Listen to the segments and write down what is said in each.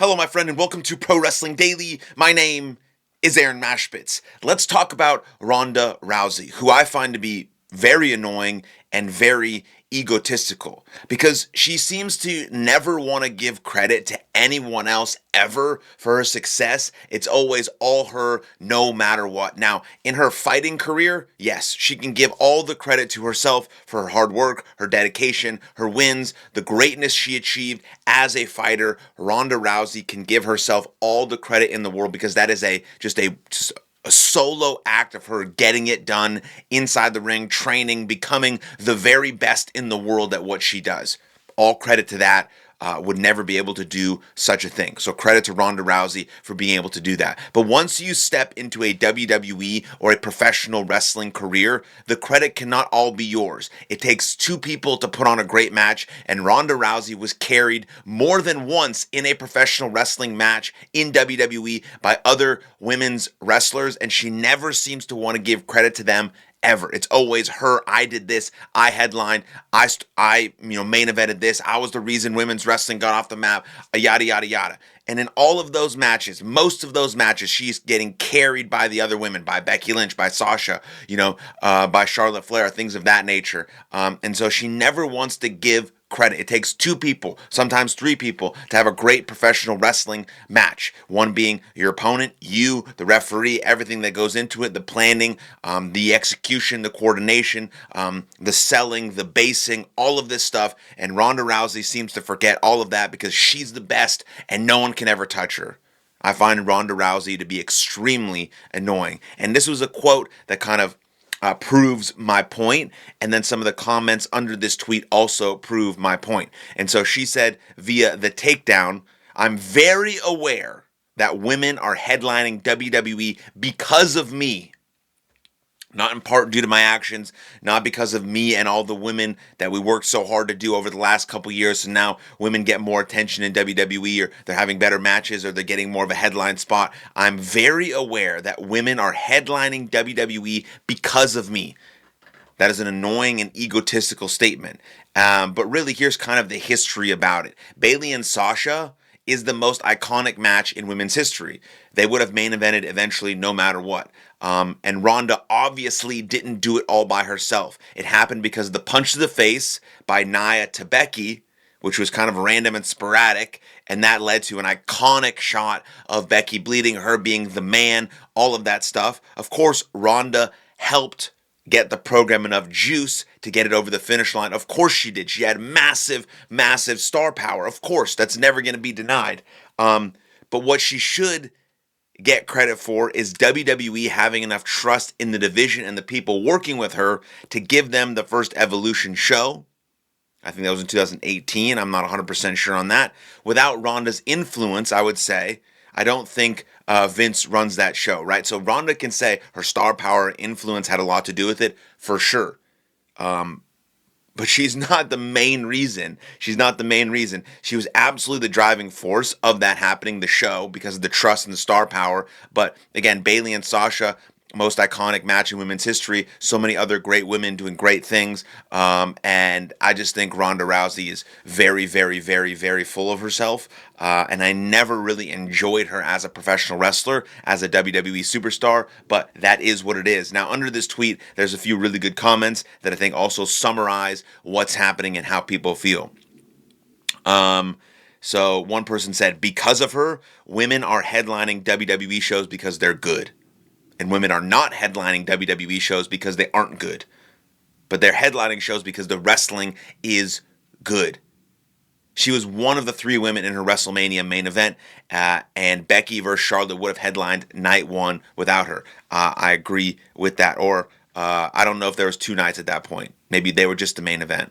Hello, my friend, and welcome to Pro Wrestling Daily. My name is Aaron Machbitz. Let's talk about Ronda Rousey, who I find to be very annoying and very egotistical because she seems to never want to give credit to anyone else ever for her success. It's always all her, no matter what. Now, in her fighting career, yes, she can give all the credit to herself for her hard work, her dedication, her wins, the greatness she achieved as a fighter. Ronda Rousey can give herself all the credit in the world because that is just a solo act of her getting it done inside the ring, training, becoming the very best in the world at what she does. All credit to that. Would never be able to do such a thing. So credit to Ronda Rousey for being able to do that. But once you step into a WWE or a professional wrestling career, the credit cannot all be yours. It takes two people to put on a great match, and Ronda Rousey was carried more than once in a professional wrestling match in WWE by other women's wrestlers, and she never seems to want to give credit to them ever. It's always her. I did this. I headlined. I main evented this. I was the reason women's wrestling got off the map. Yada yada yada. And in all of those matches, most of those matches, she's getting carried by the other women, by Becky Lynch, by Sasha, by Charlotte Flair, things of that nature. And so she never wants to give credit. It takes two people, sometimes three people, to have a great professional wrestling match. One being your opponent, you, the referee, everything that goes into it, the planning, the execution, the coordination, the selling, the basing, all of this stuff. And Ronda Rousey seems to forget all of that because she's the best and no one can ever touch her. I find Ronda Rousey to be extremely annoying. And this was a quote that kind of proves my point, and then some of the comments under this tweet also prove my point. And so she said via the takedown, "I'm very aware that women are headlining WWE because of me. Not in part due to my actions, not because of me and all the women that we worked so hard to do over the last couple years. So now women get more attention in WWE, or they're having better matches, or they're getting more of a headline spot. I'm very aware that women are headlining WWE because of me." That is an annoying and egotistical statement. But really, here's kind of the history about it. Bayley and Sasha is the most iconic match in women's history. They would have main evented eventually no matter what. And Ronda obviously didn't do it all by herself. It happened because of the punch to the face by Nia to Becky, which was kind of random and sporadic, and that led to an iconic shot of Becky bleeding, her being the man, all of that stuff. Of course, Ronda helped get the program enough juice to get it over the finish line. Of course she did. She had massive, massive star power. Of course, that's never going to be denied. But what she should get credit for is WWE having enough trust in the division and the people working with her to give them the first Evolution show. I think that was in 2018. I'm not 100% sure on that. Without Ronda's influence, I would say, I don't think Vince runs that show, right? So Ronda can say her star power influence had a lot to do with it, for sure. But she's not the main reason. She's not the main reason. She was absolutely the driving force of that happening, the show, because of the trust and the star power. But again, Bayley and Sasha, most iconic match in women's history. So many other great women doing great things. And I just think Ronda Rousey is very, very, very, very full of herself. And I never really enjoyed her as a professional wrestler, as a WWE superstar, but that is what it is. Now, under this tweet, there's a few really good comments that I think also summarize what's happening and how people feel. So one person said, because of her, women are headlining WWE shows because they're good. And women are not headlining WWE shows because they aren't good. But they're headlining shows because the wrestling is good. She was one of the three women in her WrestleMania main event, and Becky versus Charlotte would have headlined night one without her. I agree with that. Or I don't know if there was two nights at that point. Maybe they were just the main event.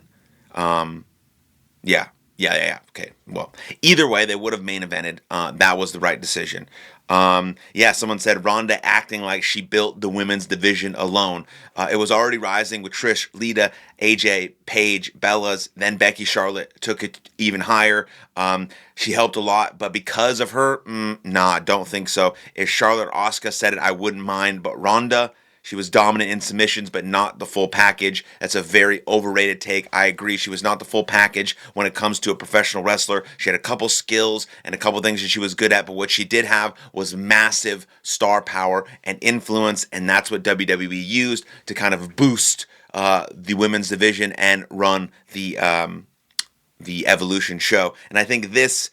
Yeah. Okay. Well, either way, they would have main evented. That was the right decision. Someone said Ronda acting like she built the women's division alone. It was already rising with Trish, Lita, AJ, Paige, Bella's, then Becky, Charlotte took it even higher. She helped a lot, but because of her, don't think so. If Charlotte or Asuka said it, I wouldn't mind, but Ronda, She was dominant in submissions, but not the full package. That's a very overrated take. I agree. She was not the full package when it comes to a professional wrestler. She had a couple skills and a couple things that she was good at, but what she did have was massive star power and influence, and that's what WWE used to kind of boost the women's division and run the Evolution show. And I think this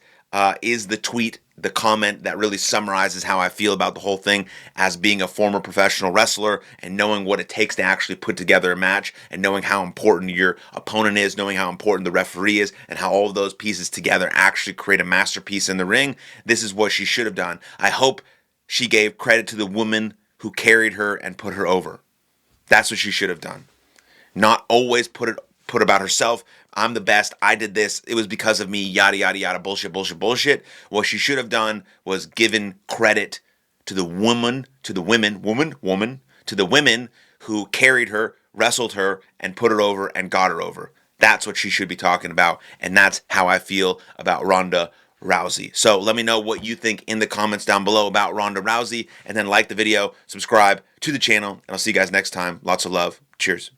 is the comment that really summarizes how I feel about the whole thing as being a former professional wrestler and knowing what it takes to actually put together a match and knowing how important your opponent is, knowing how important the referee is, and how all of those pieces together actually create a masterpiece in the ring. This is what she should have done. I hope she gave credit to the woman who carried her and put her over. That's what she should have done. Not always put about herself. I'm the best. I did this. It was because of me. Yada yada yada. Bullshit. Bullshit. Bullshit. What she should have done was given credit to the women who carried her, wrestled her, and put her over and got her over. That's what she should be talking about, and that's how I feel about Ronda Rousey. So let me know what you think in the comments down below about Ronda Rousey, and then like the video, subscribe to the channel, and I'll see you guys next time. Lots of love. Cheers.